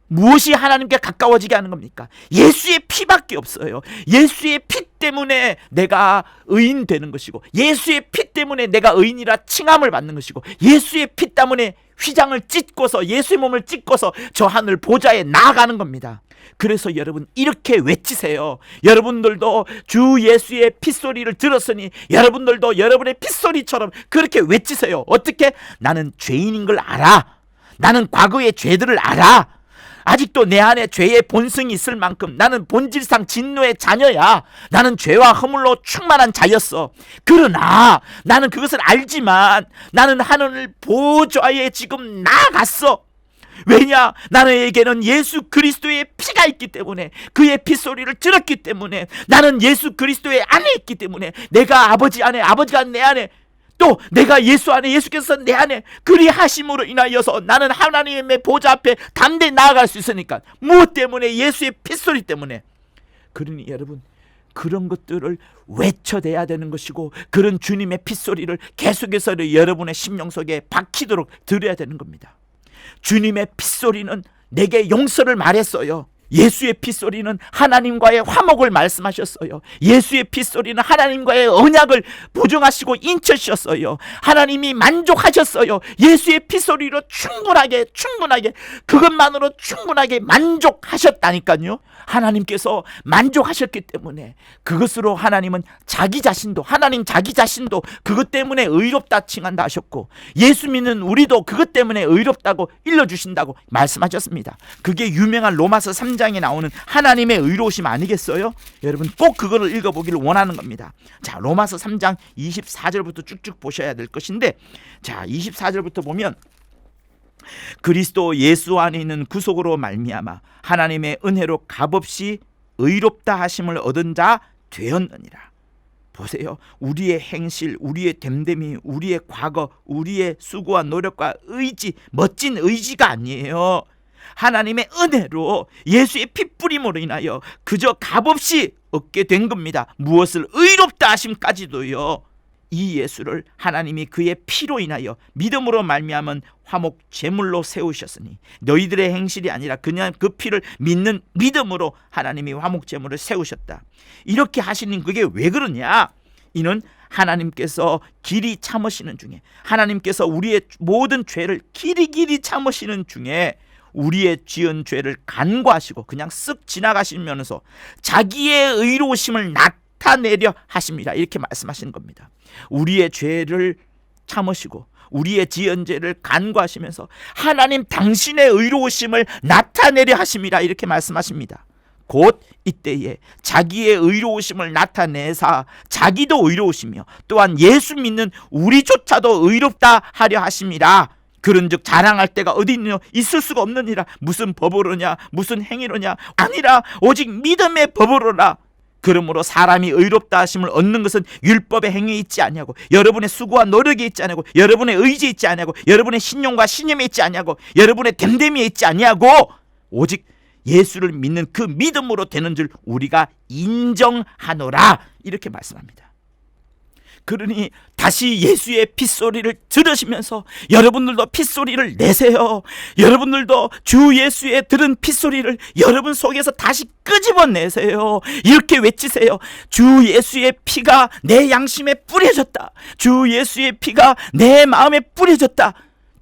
무엇이 하나님께 가까워지게 하는 겁니까? 예수의 피밖에 없어요. 예수의 피 때문에 내가 의인 되는 것이고, 예수의 피 때문에 내가 의인이라 칭함을 받는 것이고, 예수의 피 때문에 휘장을 찢고서, 예수의 몸을 찢고서 저 하늘 보좌에 나아가는 겁니다. 그래서 여러분 이렇게 외치세요. 여러분들도 주 예수의 핏소리를 들었으니 여러분들도 여러분의 핏소리처럼 그렇게 외치세요. 어떻게? 나는 죄인인 걸 알아. 나는 과거의 죄들을 알아. 아직도 내 안에 죄의 본성이 있을 만큼 나는 본질상 진노의 자녀야. 나는 죄와 허물로 충만한 자였어. 그러나 나는 그것을 알지만 나는 하늘 보좌에 지금 나아갔어. 왜냐? 나에게는 예수 그리스도의 피가 있기 때문에, 그의 핏소리를 들었기 때문에, 나는 예수 그리스도의 안에 있기 때문에, 내가 아버지 안에, 아버지가 내 안에, 또 내가 예수 안에, 예수께서 내 안에 그리하심으로 인하여서 나는 하나님의 보좌 앞에 담대히 나아갈 수 있으니까. 무엇 때문에? 예수의 핏소리 때문에. 그러니 여러분, 그런 것들을 외쳐대야 되는 것이고, 그런 주님의 핏소리를 계속해서 여러분의 심령 속에 박히도록 들어야 되는 겁니다. 주님의 핏소리는 내게 용서를 말했어요. 예수의 핏소리는 하나님과의 화목을 말씀하셨어요. 예수의 핏소리는 하나님과의 언약을 보증하시고 인쳐주셨어요. 하나님이 만족하셨어요. 예수의 핏소리로 충분하게 그것만으로 충분하게 만족하셨다니까요. 하나님께서 만족하셨기 때문에 그것으로 하나님은 하나님 자기 자신도 그것 때문에 의롭다 칭한다 하셨고, 예수 믿는 우리도 그것 때문에 의롭다고 일러주신다고 말씀하셨습니다. 그게 유명한 로마서 3장에 나오는 하나님의 의로우심 아니겠어요? 여러분 꼭 그거를 읽어보기를 원하는 겁니다. 자, 로마서 3장 24절부터 쭉쭉 보셔야 될 것인데, 자 24절부터 보면, 그리스도 예수 안에 있는 구속으로 말미암아 하나님의 은혜로 값없이 의롭다 하심을 얻은 자 되었느니라. 보세요. 우리의 행실, 우리의 됨됨이, 우리의 과거, 우리의 수고와 노력과 의지, 멋진 의지가 아니에요. 하나님의 은혜로 예수의 핏뿌림으로 인하여 그저 값없이 얻게 된 겁니다. 무엇을? 의롭다 하심까지도요. 이 예수를 하나님이 그의 피로 인하여 믿음으로 말미암은 화목 제물로 세우셨으니, 너희들의 행실이 아니라 그냥 그 피를 믿는 믿음으로 하나님이 화목 제물을 세우셨다. 이렇게 하시는 그게 왜 그러냐? 이는 하나님께서 길이 참으시는 중에, 하나님께서 우리의 모든 죄를 길이 참으시는 중에 우리의 지은 죄를 간과하시고 그냥 쓱 지나가시면서 자기의 의로우심을 나타내려 하십니다. 이렇게 말씀하시는 겁니다. 우리의 죄를 참으시고 우리의 지은 죄를 간과하시면서 하나님 당신의 의로우심을 나타내려 하심이라 이렇게 말씀하십니다. 곧 이때에 자기의 의로우심을 나타내사 자기도 의로우시며 또한 예수 믿는 우리조차도 의롭다 하려 하심이라. 그런즉 자랑할 때가 어디 있느냐? 있을 수가 없느니라. 무슨 법으로냐? 무슨 행위로냐? 아니라 오직 믿음의 법으로라. 그러므로 사람이 의롭다 하심을 얻는 것은 율법의 행위에 있지 아니하고, 여러분의 수고와 노력에 있지 아니하고, 여러분의 의지에 있지 아니하고, 여러분의 신용과 신념에 있지 아니하고, 여러분의 됨됨이에 있지 아니하고, 오직 예수를 믿는 그 믿음으로 되는 줄 우리가 인정하노라. 이렇게 말씀합니다. 그러니 다시 예수의 핏소리를 들으시면서 여러분들도 핏소리를 내세요. 여러분들도 주 예수의 들은 핏소리를 여러분 속에서 다시 끄집어내세요. 이렇게 외치세요. 주 예수의 피가 내 양심에 뿌려졌다. 주 예수의 피가 내 마음에 뿌려졌다.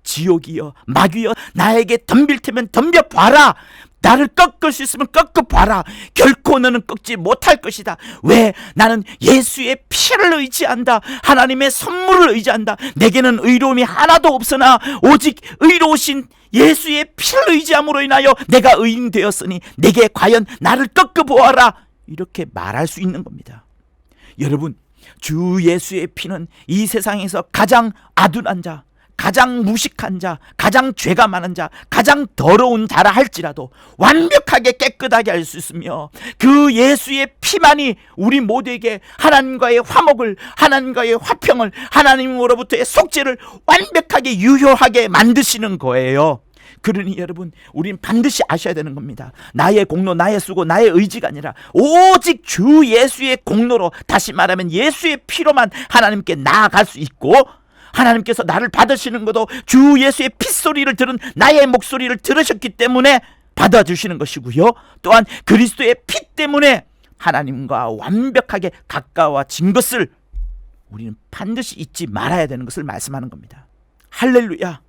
지옥이여, 마귀여, 나에게 덤빌 테면 덤벼봐라. 나를 꺾을 수 있으면 꺾어봐라. 결코 너는 꺾지 못할 것이다. 왜? 나는 예수의 피를 의지한다. 하나님의 선물을 의지한다. 내게는 의로움이 하나도 없으나 오직 의로우신 예수의 피를 의지함으로 인하여 내가 의인 되었으니 내게 과연 나를 꺾어보아라. 이렇게 말할 수 있는 겁니다. 여러분, 주 예수의 피는 이 세상에서 가장 아둔한 자, 가장 무식한 자, 가장 죄가 많은 자, 가장 더러운 자라 할지라도 완벽하게 깨끗하게 할 수 있으며, 그 예수의 피만이 우리 모두에게 하나님과의 화목을, 하나님과의 화평을, 하나님으로부터의 속죄를 완벽하게 유효하게 만드시는 거예요. 그러니 여러분, 우린 반드시 아셔야 되는 겁니다. 나의 공로, 나의 수고, 나의 의지가 아니라 오직 주 예수의 공로로, 다시 말하면 예수의 피로만 하나님께 나아갈 수 있고, 하나님께서 나를 받으시는 것도 주 예수의 핏소리를 들은 나의 목소리를 들으셨기 때문에 받아주시는 것이고요, 또한 그리스도의 피 때문에 하나님과 완벽하게 가까워진 것을 우리는 반드시 잊지 말아야 되는 것을 말씀하는 겁니다. 할렐루야.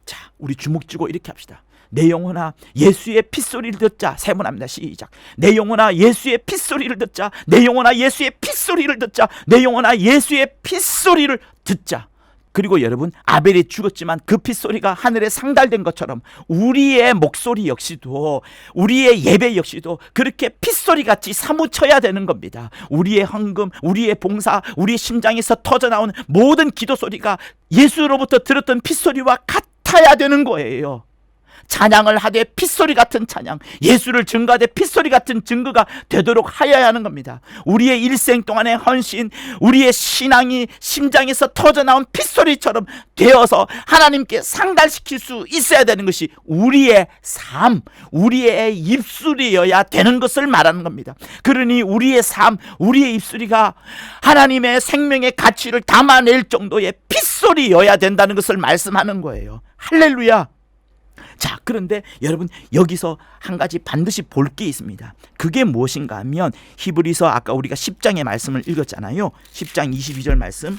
자, 우리 주먹 쥐고 이렇게 합시다. 내 영혼아 예수의 핏소리를 듣자. 세 번 합니다. 시작. 내 영혼아 예수의 핏소리를 듣자. 내 영혼아 예수의 핏소리를 듣자. 내 영혼아 예수의 핏소리를 듣자. 그리고 여러분, 아벨이 죽었지만 그 핏소리가 하늘에 상달된 것처럼 우리의 목소리 역시도, 우리의 예배 역시도 그렇게 핏소리같이 사무쳐야 되는 겁니다. 우리의 헌금, 우리의 봉사, 우리의 심장에서 터져나오는 모든 기도 소리가 예수로부터 들었던 핏소리와 같아야 되는 거예요. 찬양을 하되 핏소리 같은 찬양, 예수를 증거하되 핏소리 같은 증거가 되도록 하여야 하는 겁니다. 우리의 일생 동안의 헌신, 우리의 신앙이 심장에서 터져나온 핏소리처럼 되어서 하나님께 상달시킬 수 있어야 되는 것이 우리의 삶, 우리의 입술이어야 되는 것을 말하는 겁니다. 그러니 우리의 삶, 우리의 입술이가 하나님의 생명의 가치를 담아낼 정도의 핏소리여야 된다는 것을 말씀하는 거예요. 할렐루야. 자, 그런데 여러분, 여기서 한 가지 반드시 볼 게 있습니다. 그게 무엇인가 하면, 히브리서 아까 우리가 10장의 말씀을 읽었잖아요. 10장 22절 말씀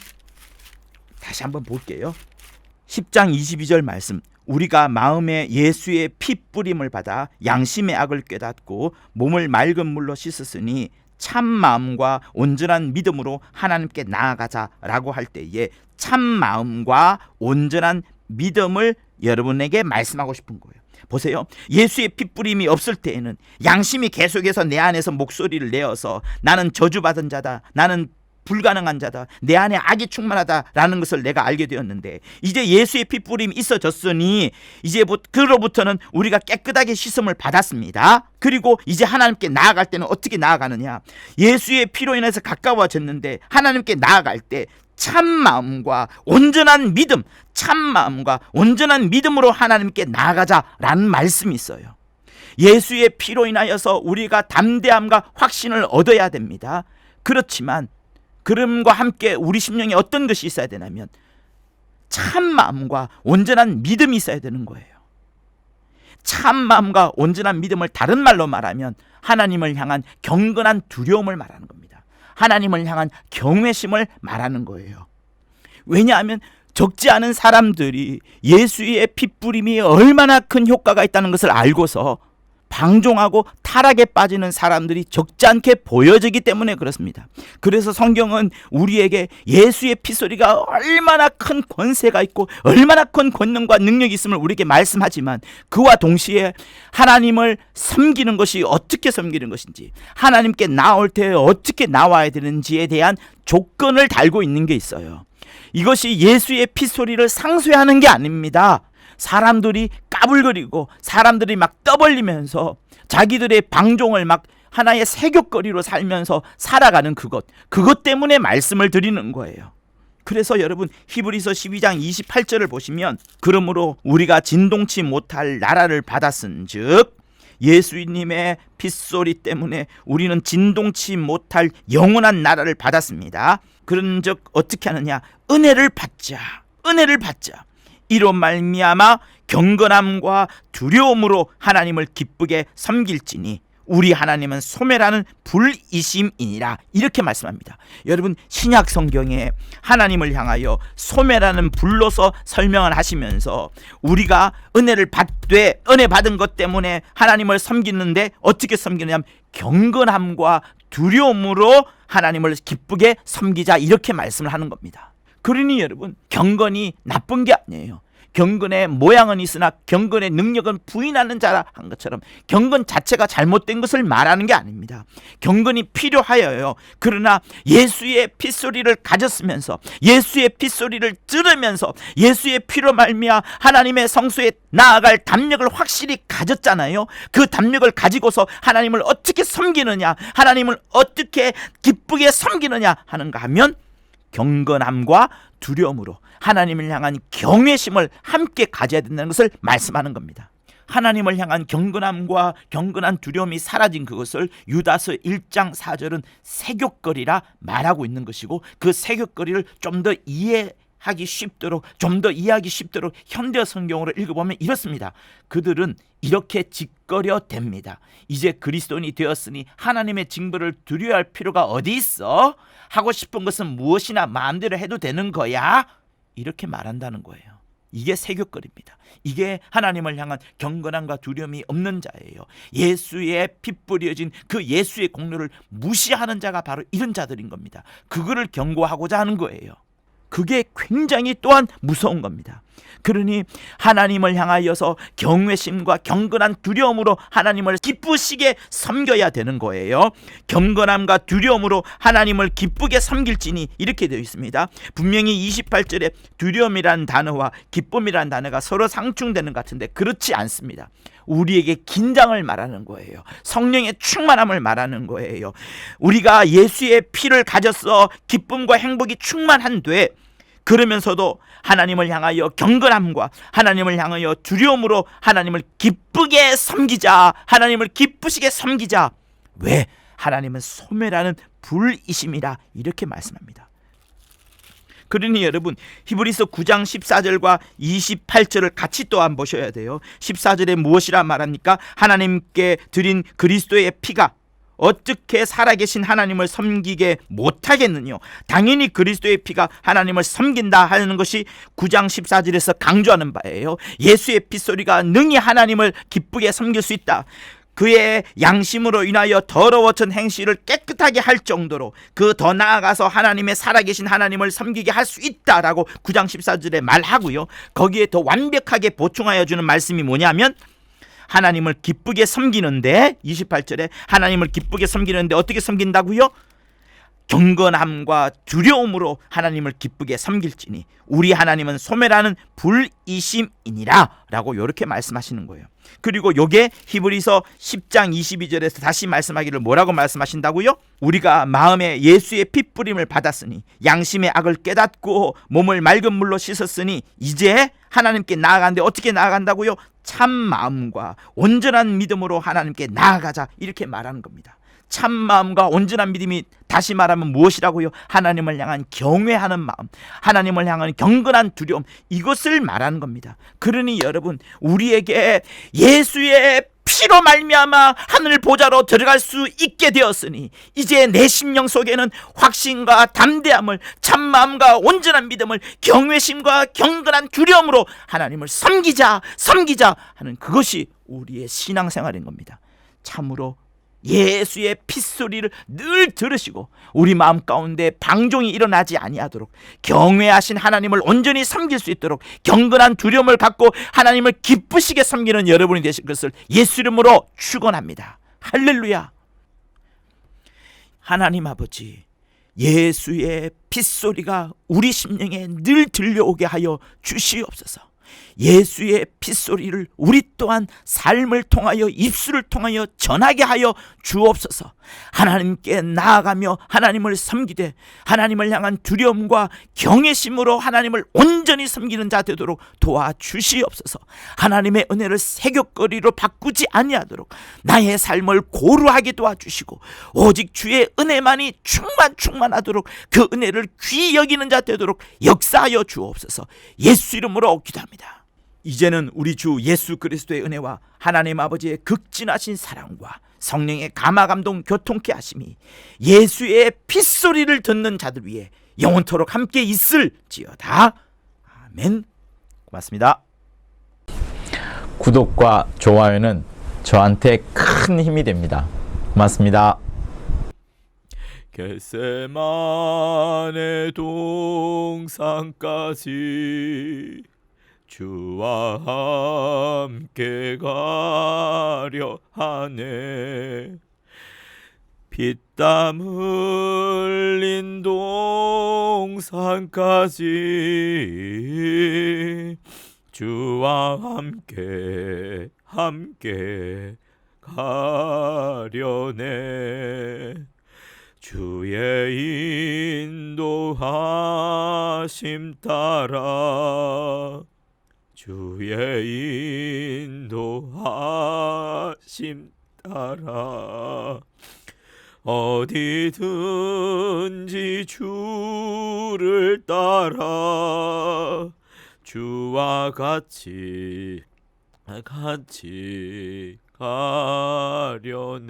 다시 한번 볼게요. 10장 22절 말씀, 우리가 마음에 예수의 피 뿌림을 받아 양심의 악을 깨닫고 몸을 맑은 물로 씻었으니 참 마음과 온전한 믿음으로 하나님께 나아가자라고 할 때에 참 마음과 온전한 믿음을 여러분에게 말씀하고 싶은 거예요. 보세요. 예수의 핏부림이 없을 때에는 양심이 계속해서 내 안에서 목소리를 내어서 나는 저주받은 자다, 나는 불가능한 자다, 내 안에 악이 충만하다라는 것을 내가 알게 되었는데, 이제 예수의 핏부림이 있어졌으니 이제 그로부터는 우리가 깨끗하게 씻음을 받았습니다. 그리고 이제 하나님께 나아갈 때는 어떻게 나아가느냐, 예수의 피로 인해서 가까워졌는데 하나님께 나아갈 때 참 마음과 온전한 믿음, 참 마음과 온전한 믿음으로 하나님께 나아가자라는 말씀이 있어요. 예수의 피로 인하여서 우리가 담대함과 확신을 얻어야 됩니다. 그렇지만 그럼과 함께 우리 심령에 어떤 것이 있어야 되냐면 참 마음과 온전한 믿음이 있어야 되는 거예요. 참 마음과 온전한 믿음을 다른 말로 말하면 하나님을 향한 경건한 두려움을 말하는 겁니다. 하나님을 향한 경외심을 말하는 거예요. 왜냐하면 적지 않은 사람들이 예수의 핏부림이 얼마나 큰 효과가 있다는 것을 알고서 방종하고 타락에 빠지는 사람들이 적지 않게 보여지기 때문에 그렇습니다. 그래서 성경은 우리에게 예수의 핏소리가 얼마나 큰 권세가 있고 얼마나 큰 권능과 능력이 있음을 우리에게 말씀하지만, 그와 동시에 하나님을 섬기는 것이 어떻게 섬기는 것인지, 하나님께 나올 때 어떻게 나와야 되는지에 대한 조건을 달고 있는 게 있어요. 이것이 예수의 핏소리를 상쇄하는 게 아닙니다. 사람들이 까불거리고 사람들이 막 떠벌리면서 자기들의 방종을 막 하나의 세귑거리로 살면서 살아가는 그것 때문에 말씀을 드리는 거예요. 그래서 여러분, 히브리서 12장 28절을 보시면, 그러므로 우리가 진동치 못할 나라를 받았은즉 예수님의 핏소리 때문에 우리는 진동치 못할 영원한 나라를 받았습니다. 그런즉 어떻게 하느냐, 은혜를 받자. 이로 말미암아 경건함과 두려움으로 하나님을 기쁘게 섬길지니 우리 하나님은 소멸하는 불이심이니라, 이렇게 말씀합니다. 여러분, 신약 성경에 하나님을 향하여 소멸하는 불로서 설명을 하시면서 우리가 은혜를 받되 은혜 받은 것 때문에 하나님을 섬기는데 어떻게 섬기느냐면 경건함과 두려움으로 하나님을 기쁘게 섬기자, 이렇게 말씀을 하는 겁니다. 그러니 여러분, 경건이 나쁜 게 아니에요. 경건의 모양은 있으나 경건의 능력은 부인하는 자라 한 것처럼 경건 자체가 잘못된 것을 말하는 게 아닙니다. 경건이 필요하여요. 그러나 예수의 핏소리를 가졌으면서, 예수의 핏소리를 들으면서, 예수의 피로 말미암아 하나님의 성소에 나아갈 담력을 확실히 가졌잖아요. 그 담력을 가지고서 하나님을 어떻게 섬기느냐, 하나님을 어떻게 기쁘게 섬기느냐 하는가 하면 경건함과 두려움으로 하나님을 향한 경외심을 함께 가져야 된다는 것을 말씀하는 겁니다. 하나님을 향한 경건함과 경건한 두려움이 사라진 그것을 유다서 1장 4절은 세귑거리라 말하고 있는 것이고, 그 세귑거리를 좀 더 이해하기 쉽도록 현대 성경으로 읽어보면 이렇습니다. 그들은 이렇게 짓거려댑니다. 이제 그리스도인이 되었으니 하나님의 징벌을 두려워할 필요가 어디 있어? 하고 싶은 것은 무엇이나 마음대로 해도 되는 거야? 이렇게 말한다는 거예요. 이게 세귑거리입니다. 이게 하나님을 향한 경건함과 두려움이 없는 자예요. 예수의 피 뿌려진 그 예수의 공로를 무시하는 자가 바로 이런 자들인 겁니다. 그거를 경고하고자 하는 거예요. 그게 굉장히 또한 무서운 겁니다. 그러니 하나님을 향하여서 경외심과 경건한 두려움으로 하나님을 기쁘시게 섬겨야 되는 거예요. 경건함과 두려움으로 하나님을 기쁘게 섬길지니, 이렇게 되어 있습니다. 분명히 28절에 두려움이라는 단어와 기쁨이라는 단어가 서로 상충되는 것 같은데 그렇지 않습니다. 우리에게 긴장을 말하는 거예요. 성령의 충만함을 말하는 거예요. 우리가 예수의 피를 가져서 기쁨과 행복이 충만한데, 그러면서도 하나님을 향하여 경건함과 하나님을 향하여 두려움으로 하나님을 기쁘게 섬기자, 하나님을 기쁘시게 섬기자. 왜? 하나님은 소멸하는 불이심이라 이렇게 말씀합니다. 그러니 여러분, 히브리서 9장 14절과 28절을 같이 또한 보셔야 돼요. 14절에 무엇이라 말합니까? 하나님께 드린 그리스도의 피가 어떻게 살아계신 하나님을 섬기게 못하겠느냐? 당연히 그리스도의 피가 하나님을 섬긴다 하는 것이 9장 14절에서 강조하는 바예요. 예수의 핏소리가 능히 하나님을 기쁘게 섬길 수 있다. 그의 양심으로 인하여 더러워진 행실을 깨끗하게 할 정도로 그 더 나아가서 하나님의 살아계신 하나님을 섬기게 할 수 있다라고 9장 14절에 말하고요. 거기에 더 완벽하게 보충하여 주는 말씀이 뭐냐면, 하나님을 기쁘게 섬기는데, 28절에 하나님을 기쁘게 섬기는데 어떻게 섬긴다고요? 경건함과 두려움으로 하나님을 기쁘게 섬길지니 우리 하나님은 소멸하는 불이심이니라 라고 이렇게 말씀하시는 거예요. 그리고 요게 히브리서 10장 22절에서 다시 말씀하기를 뭐라고 말씀하신다고요? 우리가 마음에 예수의 핏부림을 받았으니 양심의 악을 깨닫고 몸을 맑은 물로 씻었으니 이제 하나님께 나아가는데 어떻게 나아간다고요? 참 마음과 온전한 믿음으로 하나님께 나아가자, 이렇게 말하는 겁니다. 참 마음과 온전한 믿음이 다시 말하면 무엇이라고요? 하나님을 향한 경외하는 마음, 하나님을 향한 경건한 두려움, 이것을 말하는 겁니다. 그러니 여러분, 우리에게 예수의 피로 말미암아 하늘 보좌로 들어갈 수 있게 되었으니 이제 내 심령 속에는 확신과 담대함을, 참마음과 온전한 믿음을, 경외심과 경건한 두려움으로 하나님을 섬기자 하는 그것이 우리의 신앙생활인 겁니다. 참으로 예수의 핏소리를 늘 들으시고 우리 마음 가운데 방종이 일어나지 아니하도록 경외하신 하나님을 온전히 섬길 수 있도록 경건한 두려움을 갖고 하나님을 기쁘시게 섬기는 여러분이 되실 것을 예수 이름으로 축원합니다. 할렐루야. 하나님 아버지, 예수의 핏소리가 우리 심령에 늘 들려오게 하여 주시옵소서. 예수의 핏소리를 우리 또한 삶을 통하여, 입술을 통하여 전하게 하여 주옵소서. 하나님께 나아가며 하나님을 섬기되 하나님을 향한 두려움과 경외심으로 하나님을 온전히 섬기는 자 되도록 도와주시옵소서. 하나님의 은혜를 세귑거리로 바꾸지 아니하도록 나의 삶을 고루하게 도와주시고 오직 주의 은혜만이 충만하도록 그 은혜를 귀히 여기는 자 되도록 역사하여 주옵소서. 예수 이름으로 기도합니다. 이제는 우리 주 예수 그리스도의 은혜와 하나님 아버지의 극진하신 사랑과 성령의 감화감동 교통케 하심이 예수의 핏소리를 듣는 자들 위해 영원토록 함께 있을지어다. 아멘. 고맙습니다. 구독과 좋아요는 저한테 큰 힘이 됩니다. 고맙습니다. 겟세마네 동산까지 주와 함께 가려 하네. 피땀 흘린 동산까지 주와 함께 가려네. 주의 인도하심 따라 주의 인도하심 따라 어디든지 주를 따라 주와 같이 가려네.